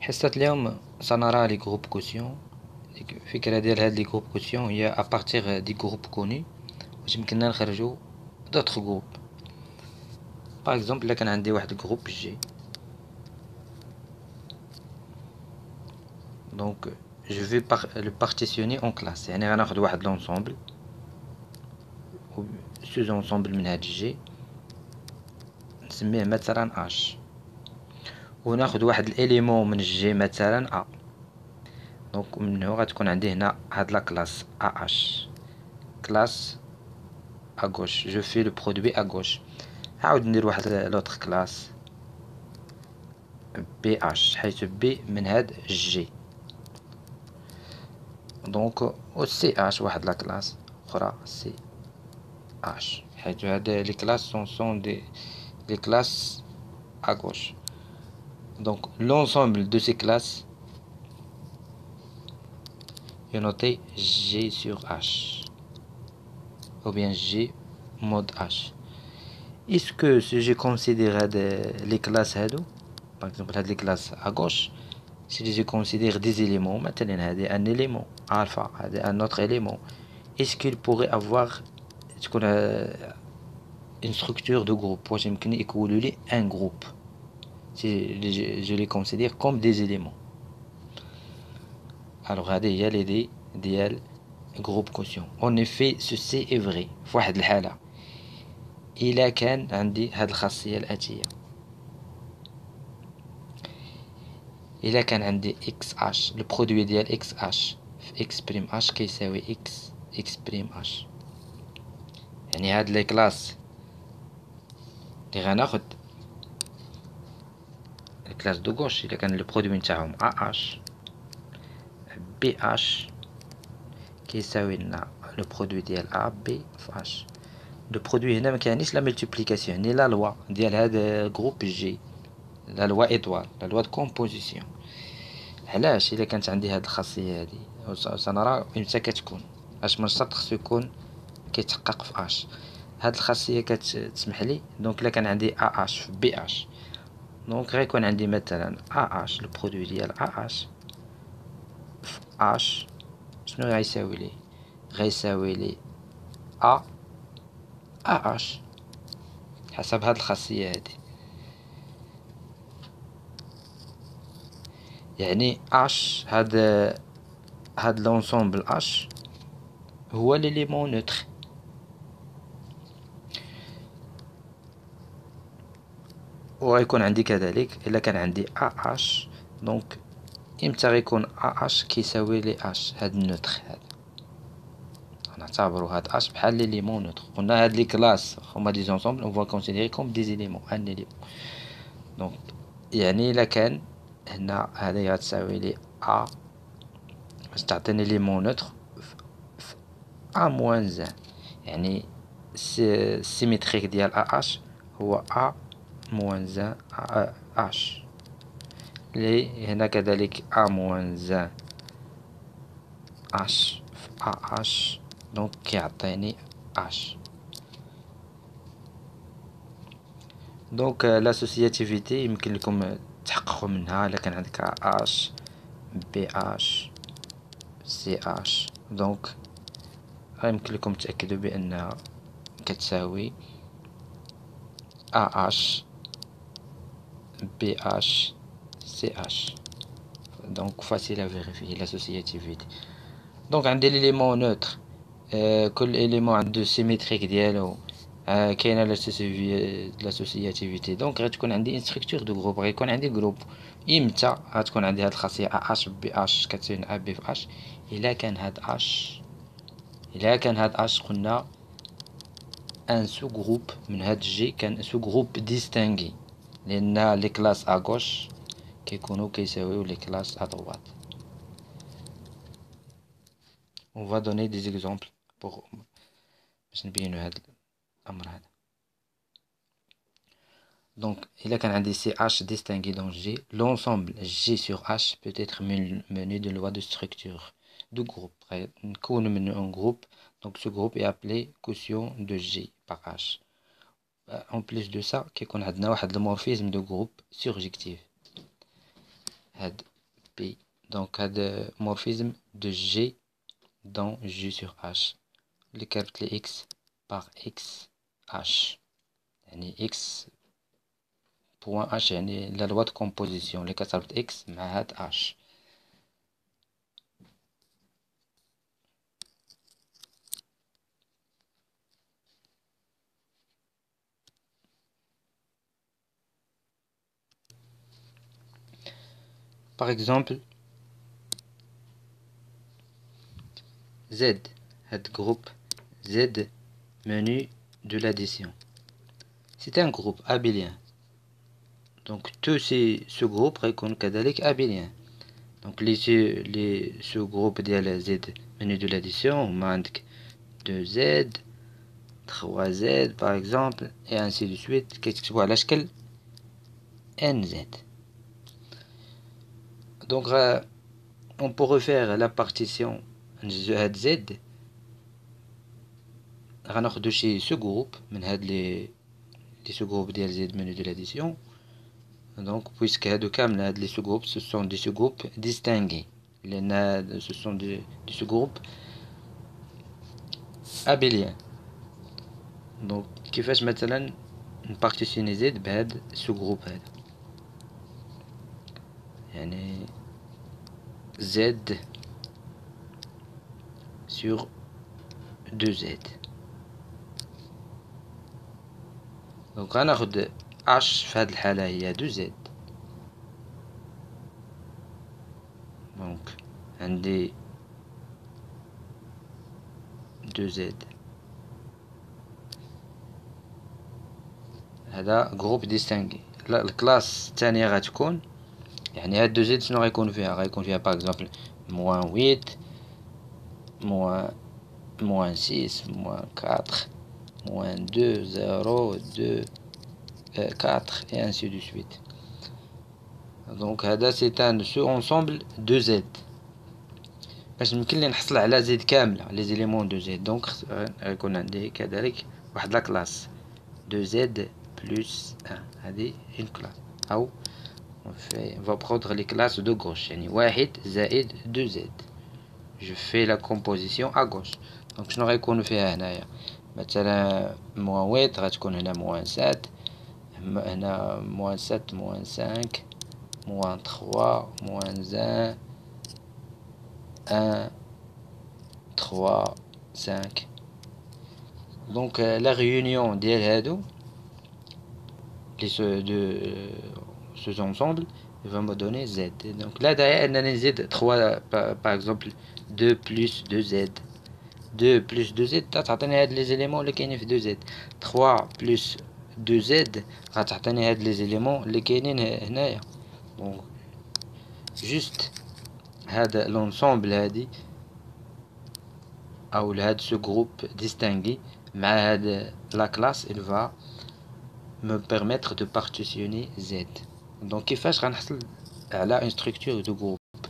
حصة اليوم سنرى لي جروب كوسيون. الفكرة ديال هاد لي جروب كوسيون هي ابارتيغ دي جروب كوني واش يمكننا نخرجو دوطخ جروب. باغ اكزومبل الا كان عندي واحد جروب جي، دونك جو في لو بارتيسيوني اون كلاس، يعني غناخد واحد لونسومبل سوز اونسومبل من هاد جي نسميه مثلا اش، وناخد واحد الاليمون من الجي مثلا ا. دونك منه غتكون عندي هنا هاد لا كلاس ا اش، كلاس à gauche, je fais le produit à gauche. عاود ندير واحد لوتر كلاس بي اش، حيث بي من هاد جي. دونك و سي اش واحد لا كلاس اخرى سي اش، حيث هاد لي كلاس سون دي لي كلاس à gauche. Donc l'ensemble de ces classes est noté G sur H, ou bien G mod H. Est-ce que si je considère les classes هادو، par exemple هاد les classes à gauche، si je considère des éléments مثلا هادي un élément alpha، هادي un autre élément، est-ce qu'il pourrait avoir تكون une structure de groupe واش يمكن يكونوا لي un groupe si je les considère comme des éléments. alors هذه هي l'idée ديال groupe quotient. en effet ceci est vrai في واحد الحالة إلا كان عندي هاد الخاصية الآتية، إلا كان عندي إكس اش، لو برودوي ديال إكس اش في إكس بريم اش كيساوي إكس بريم اش، يعني هاد لي كلاس لي غناخد الكلاس دو غوش إلا كان لو برودوي نتاعهم ا اش بي اش كيساوي لنا لو برودوي ديال ا بي في اش. لو برودوي هنا مكانيش لا ملتيبليكاسيون ني لا لوا ديال هاد جروب جي، لا لوا ايطوال، لا لوا دو كومبوزيسيون. علاش؟ الا كانت عندي هاد الخاصيه هادي سنرى امتى كتكون، اش من شرط خصو يكون كيتحقق في اش. هاد الخاصيه كتسمح لي دونك الا كان عندي ا اش في بي اش، دونك غيكون عندي مثلا ا اش، لو برودوي ديال ا اش في اش شنو غيساوي لي؟ غيساوي لي ا اش حسب هاد الخاصيه هادي. يعني اش هاد لونسومبل اش هو ليليمون نوتر. وغيكون عندي كذلك الا كان عندي ا اش، دونك امتى غيكون ا اش كيساوي لي اش هاد النوتر هذا، نعتبروا هاد اش بحال ليليمون نوتر. قلنا هاد لي كلاس هما دي زونسومبل اون فوا كونسيديري كوم دي زيليمون ان اليمون. دونك يعني الا كان هنا هذه غتساوي لي ا باش تعطيني ليليمون نوتر في ا موان زان، يعني السيميتريك ديال ا اش هو ا موان زان اش، لي هنا كذلك ا موان زان اش في ا اش، دونك كيعطيني اش. دونك لاسوسياتيفيتي يمكن لكم تحققوا منها الا كان عندك اش بي اش سي اش، دونك يمكن لكم تأكدوا بأنها كتساوي ا اش بي اش سي اش. دونك فاسيل ا فيريفيي لاسوسياتيفيتي. دونك عندي ليليمون نوتر، كل اليمون عنده سيميتريك ديالو، كاينه لاسوسياتيفيتي. دونك غتكون عندي ان ستركتور دو جروب، غيكون عندي جروب. امتى غتكون عندي هاد الخاصيه ا اش بي اش كتساوي ا بي في اش؟ الا كان هاد اش قلنا ان سو جروب من هاد جي، كان سو جروب ديستانغي، لان لي كلاس ا غوش كيكونوا كيساويو لي كلاس ا droite. on va donner des exemples باش نبينو هاد الامر هذا. دونك الا كان عندي سي اش ديستانغي دون جي، l'ensemble G sur H peut être menu de loi de structure de groupe. نكون من un groupe، donc ce groupe est appelé quotient de G par H. en plus de ça كيكون عندنا واحد المورفيزم دو جروب surjectif. هاد P. Donc هذا morphisme de G dans J sur H. اللي كتبت لي X par X H. يعني X point H يعني la loi de composition اللي كتربط X مع هاد H. Par exemple, Z, ce groupe Z menu de l'addition. C'est un groupe abélien. Donc tous ce groupe ريكون كذلك abélien. Donc ce groupe ديال Z menu de l'addition هما عندك 2Z 3Z par exemple et ainsi de suite كيتكتبوا على شكل NZ. Donc on peut refaire la partition de Z. غناخدو شي sous-groupe من هاد لي sous-groupe ديال Z menu de l'addition. Donc puisque هادو كامل هاد لي sous-groupes ce sont des sous-groupes distingués. Ce sont des sous-groupes abéliens. Donc كيفاش مثلا نبارتيسيوني Z بهاد sous-groupe هذا يعني Z sur 2Z. Donc غناخد H في هاد الحالة هي 2Z. Donc عندي 2Z. هذا جروب ديستانغي. الكلاس الثانية غتكون يعني هاد 2Z شنو غيكون فيها؟ غيكون فيها باغ اكزومبل -8 -6 -4 -2 0 2 4 et ainsi de suite. Donc هذا c'est un sous-ensemble de Z. باش يمكن لي نحصل على Z كاملة les éléments de Z. Donc غيكون عندي كذلك واحد لا كلاس 2Z plus 1. هذه une classe. أو on va prendre les classes de gauche يعني 1 زائد 2Z. Je fais la composition à gauche. Donc شنو غيكون فيها هنايا؟ مثلا -8 غتكون هنا -7 هنا -7 -5 -3 -1 1 3 5. Donc la réunion ديال هادو ces ensembles va me donner Z. Donc là derrière on a Z 3 par exemple 2 plus 2Z 2 plus 2Z تعطيني هاد les éléments اللي كاينين في 2Z 3 plus 2Z غتعطيني هاد les éléments اللي كاينين هنايا. Donc juste هذا l'ensemble هادي أو هاد ce groupe distingué مع هاد la classe il va me permettre de partitionner Z. Donc كيفاش غنحصل على une structure de groupe.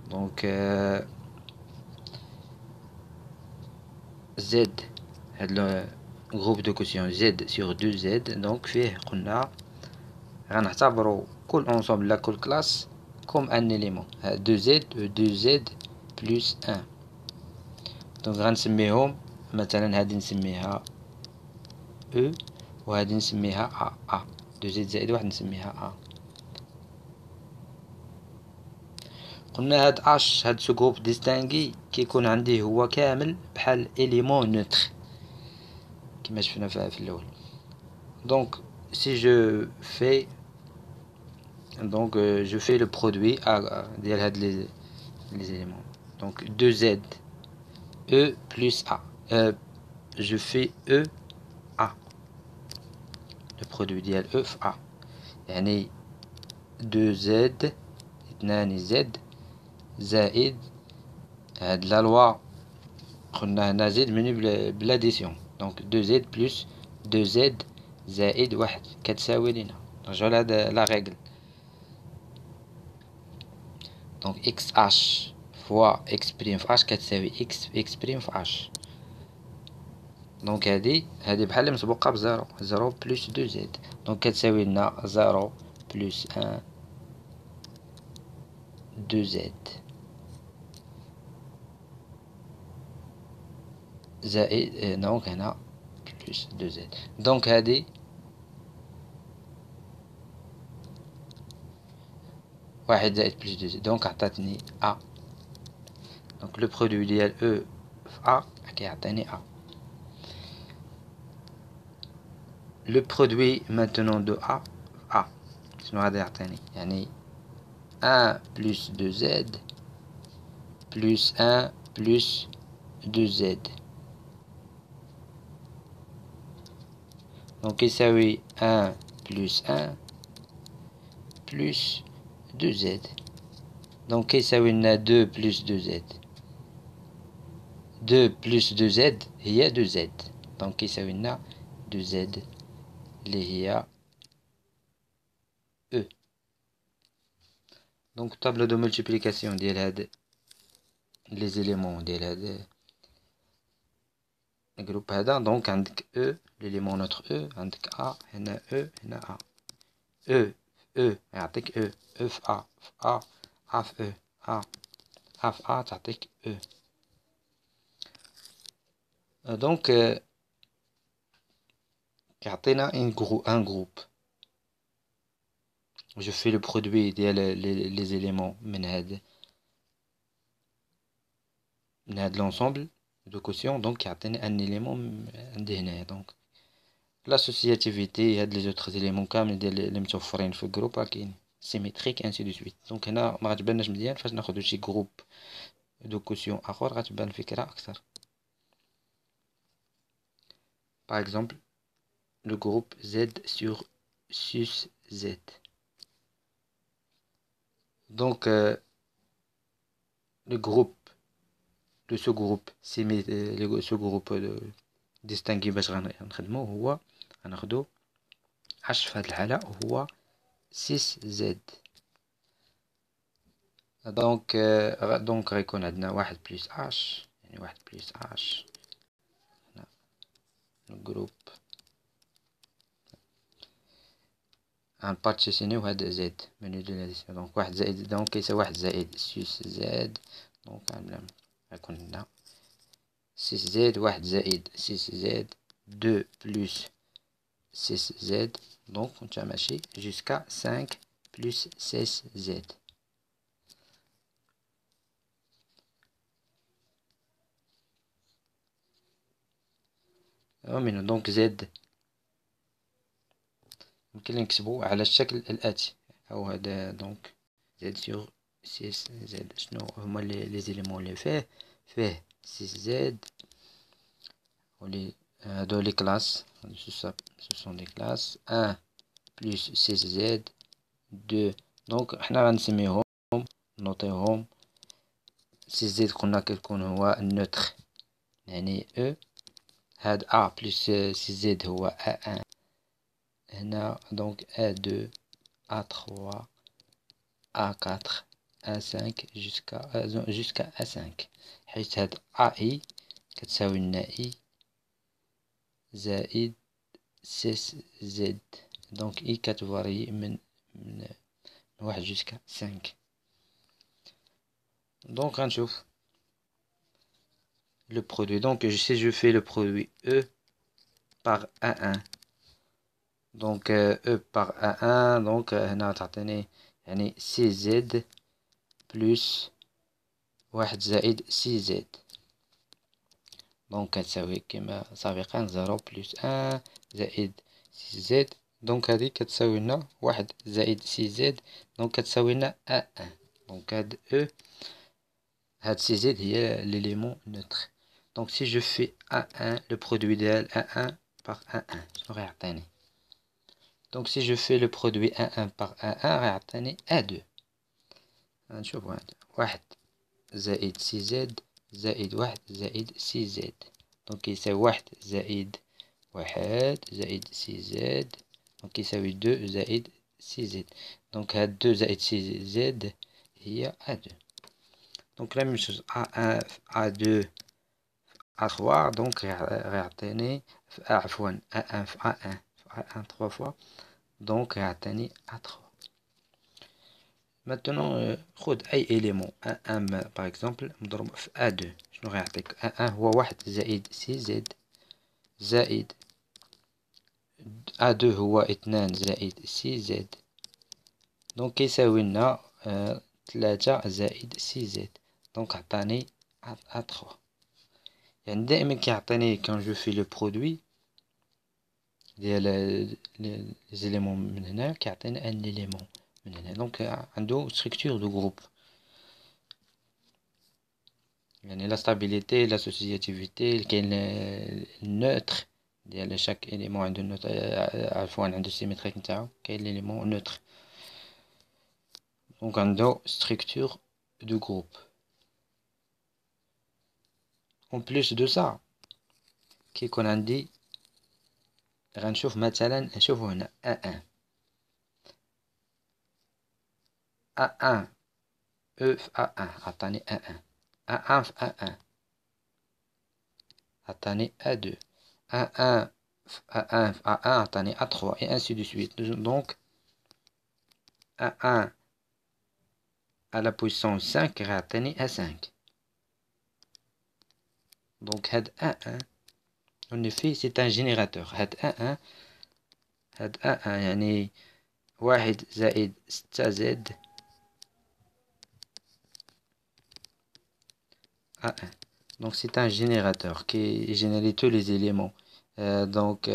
Donc Z هاد le groupe de quotient Z sur 2Z. Donc فيه قلنا غنعتبروا كل ensemble لا كل classe comme un élément 2Z 2Z plus 1. Donc غنسميهم مثلا هادي نسميها E وهادي نسميها A 2Z زائد 1 نسميها A. قلنا هاد H هاد سو جروب ديستانغي كيكون عندي هو كامل بحال إليمون نوتر كما شفنا في الأول. Donc si je fais je fais le produit ديال هاد les éléments. Donc 2Z E plus A. Je fais E A. Le produit ديال E في A يعني 2Z 2 Z زائد هاد لا لوا قلنا هنا Z مني بالاديسيون. دونك 2Z plus 2Z زائد 1 كتساوي لينا. نرجعو لهاد لا ريغل. دونك XH fois X prime في H كتساوي X prime في H. دونك هادي بحال مسبوقة بزيرو 0 plus 2Z. دونك كتساوي لنا 0 plus 1 2Z زائد دونك هنا بلس 2Z. دونك هذه واحد زائد بلس 2Z دونك عطاتني A. دونك لو برودوي ديال E في A كيعطيني A. لو برودوي maintenant de A شنو غادي يعطيني؟ يعني 1 plus 2Z plus 1 plus 2Z دونك يساوي 1 plus 1 plus 2Z دونك يساوي لنا 2 plus 2Z 2 plus 2Z هي 2Z دونك يساوي لنا 2Z اللي هي E. دونك طابلو دو ملتيبليكاسيون ديال هاد لي زيليمون ديال هاد الجروب هذا. دونك عندك E ليليمون نوتر E عندك A هنا E هنا A E يعطيك E في A في A A في E A في A تعطيك E. دونك يعطينا ان جروب. je fais le produit ديال les éléments من هاد l'ensemble de quotient دونك يعطيني ان élément عندي هنايا. دونك l'associativité هاد les autres éléments كامل ديال اللي متوفرين في الجروب راكين سيميتريك انسي دو سويت. دونك هنا ما غتبانش مزيان فاش ناخدو شي جروب دو كوسيون اخر غتبان الفكره اكثر. par exemple le groupe Z sur sus Z. Donc le groupe de ce groupe ce groupe distingué باش غنخدمو هو غناخدو h في هاد الحالة هو 6Z. دونك غيكون عندنا واحد بلس h يعني واحد بلس h هنا الجروب غنبارتيسيونيو هاد زد منو دو لاديسيون. دونك واحد زائد دونك كيساوي واحد زائد 6Z دونك غيكون عندنا 6Z واحد زائد 6Z 2 plus 6Z donc on va marcher jusqu'à 5 plus 16Z. donc Z يمكن نكتبو على الشكل الآتي أو هذا. دونك Z sur 6Z شنو هما لي زيليمون اللي فيه 6Z هادو لي كلاس ce sont des classes 1 plus 6Z 2 دونك حنا غنسميهم نوطيهم 6Z قلنا كيكون هو النوتر يعني E. هاد A plus 6Z هو A1 هنا دونك A2 A3 A4 A5 jusqu'à A5 حيث هاد AI كتساوي لنا I زائد 6Z دونك I كتفاري من 1 jusqu'à 5. donc غنشوف le produit. Donc si je fais le produit E par A1 donc E par A1 donc هنا تعطيني يعني 6Z plus 1 زائد 6Z donc كتساوي كما سابقا 0 plus 1 زائد 6Z donc هذه كتساوي لنا 1 زائد 6Z donc كتساوي لنا A1 donc هاد E هاد 6Z هي l'élément neutre. donc si je fais A1 le produit ديال A1 par A1 شنو غيعطيني؟ donc si je fais le produit A1 par A1 غيعطيني A2 غنشوفو هاد 1 زائد 6Z زائد 1 زائد 6Z donc يساوي 1 زائد 1 زائد 6Z donc يساوي 2 زائد 6Z donc هاد 2 زائد 6Z هي A2. donc la même chose A1 A2 A3 donc غيعطيني عفوا A1 في A1 3 fois donc غيعطيني A3. maintenant خذ اي élément A1 par exemple مضروب في A2 شنو غيعطيك A1 هو 1 زائد سي زد زائد A2 هو 2 زائد سي زد دونك كيساوي لنا 3 زائد سي زد دونك عطاني A3 يعني دائما كيعطيني كان جو في لو برودوي ديال لي زيليمون من هنا كيعطينا ان ليليمون من هنا دونك عنده ستركتور دو جروب يعني لا ستابيليتي لا سوسياتيفيتي كاين النوتر ديال شاك اليمون عنده النوتر عفوا عنده السيمتريك نتاعو كاين ليليمون نوتر دونك عنده ستركتور دو جروب اون بليس دو سا كيكون عندي غنشوف مثلا نشوفو هنا A1 A1 E في A1 عطاني A1 A1 في A1 عطاني A2 A1 في A1 في A1 عطاني A3 et ainsi de suite donc A1 à la puissance 5 غيعطيني A5 donc هاد A1 en effet c'est un générateur هاد A1 يعني 1 زائد 6 زد A1 donc c'est un générateur qui génère tous les éléments donc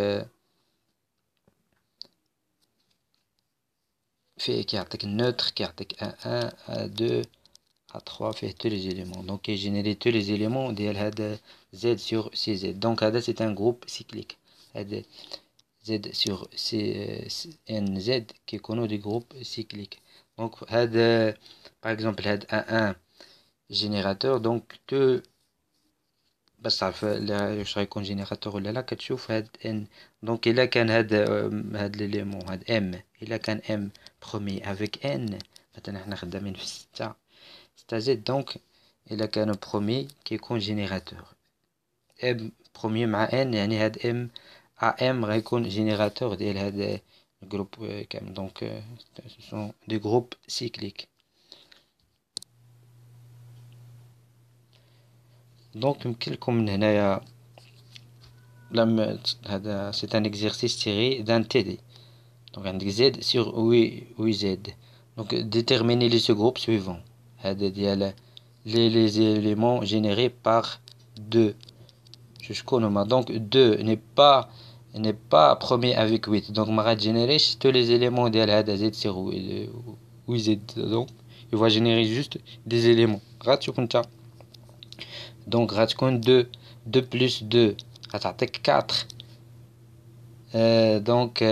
فيه كيعطيك النوتر كيعطيك A1 A2 A3 فيه tous les éléments donc il génère tous les éléments ديال هذا Z sur CZ donc هذا c'est un groupe cyclique هذا Z sur NZ كيكونوا des groupes cycliques donc هذا par exemple هذا A1 générateur donc باش تعرف واش غيكون جينيراتور ولا لا كتشوف هاد ان دونك الا كان هاد ليليمون هاد ام الا كان ام برومي افيك ان مثلا حنا خدامين في 6 زد دونك الا كان برومي كيكون جينيراتور ام برومي مع ان يعني هاد ام ام غيكون جينيراتور ديال هاد الجروب كامل دونك سون دي جروب سيكليك دونك يمكن لكم من هنايا لما هذا سي ان اكزرسيس تيري دان تي دي دونك عندك زد سور وي زد دونك ديتيرميني لي سو جروب سويفون هذا ديال لي زيليمون جينيري بار 2 شكون هما دونك 2 n'est pas premier avec 8 donc ما غاتجينيريش tous les éléments ديال هذا زد سور وي زد donc il va générer juste des éléments غتشوف نتا donc غتكون 2 plus 2 غتعطيك 4 donc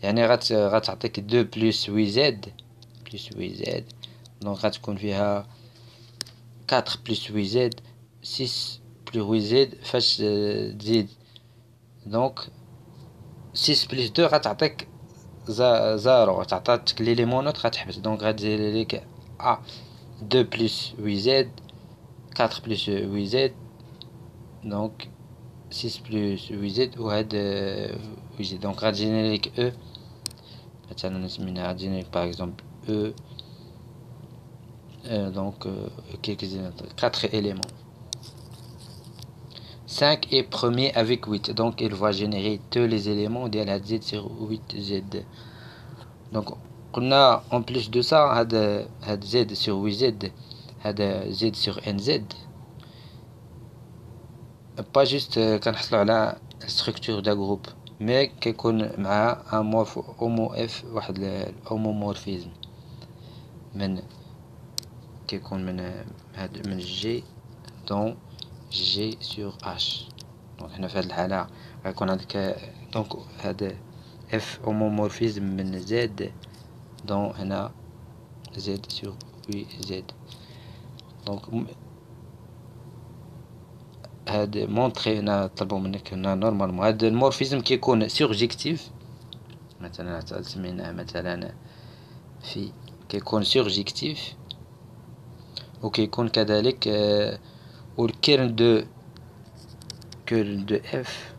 يعني غتعطيك 2 plus 8z donc غتكون فيها 4 plus 8z 6 plus 8z فاش تزيد donc 6 plus 2 غتعطيك 0 تعطاتك ليليمون غتحبس donc غتزيد لك 2 plus 8z 4 plus 8z donc 6 plus 8z وهذا 8z donc غتجيني لك e مثلا نسميها غتجيني لك par exemple e donc quelques 4 éléments 5 est premier avec 8 donc il va générer tous les éléments ديال هاد z sur 8z donc قلنا en plus de ça هاد z sur 8z هذا z sur nz با جوست كنحصلوا على ستركتور دا جروب مي كيكون معها ان اومو واحد الاومومورفيزم من كيكون من جي دون جي سور اش دونك هنا في هاد الحاله غيكون عندك دونك هذا اف اومومورفيزم من زد دون هنا زد سور وي زد دونك هاد مونطري هنا طلبوا منك هنا نورمالمون هاد المورفيزم كيكون سورجيكتيف مثلا سميناه مثلا في كيكون سورجيكتيف وكيكون كذلك والكيرن دو اف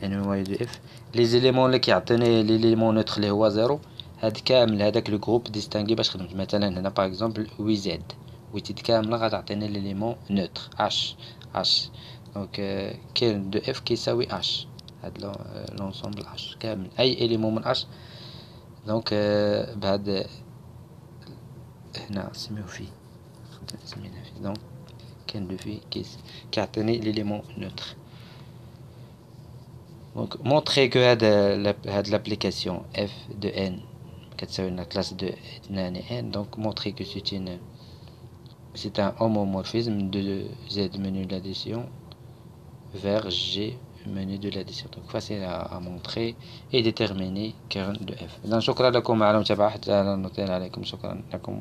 يعني هو دو اف لي زيليمون اللي كيعطيني لي ليليمون نوتر اللي هو 0 هاد كامل هذاك لو جروب ديستانغي باش خدمت. مثلا هنا باغ اكزومبل وي زد ويتيد كامله غتعطينا ليليمون نوتر اش دونك كاين دو اف كيساوي اش. هاد لونسومبل اش كامل اي اليمون من اش. دونك بهاد هنا نسميو فيه سمينا فيه. دونك كاين دو في كيعطيني ليليمون نوتر. دونك مونطري كو هاد لابليكاسيون اف دو ان كتساوي لنا كلاس دو ناني ان. دونك مونطري كو c'est un homomorphisme de Z menu d'addition vers G menu de l'addition. Donc facile à montrer et déterminer current de F. إذن شكرا لكم على المتابعة، حتى نطيل عليكم. شكرا لكم.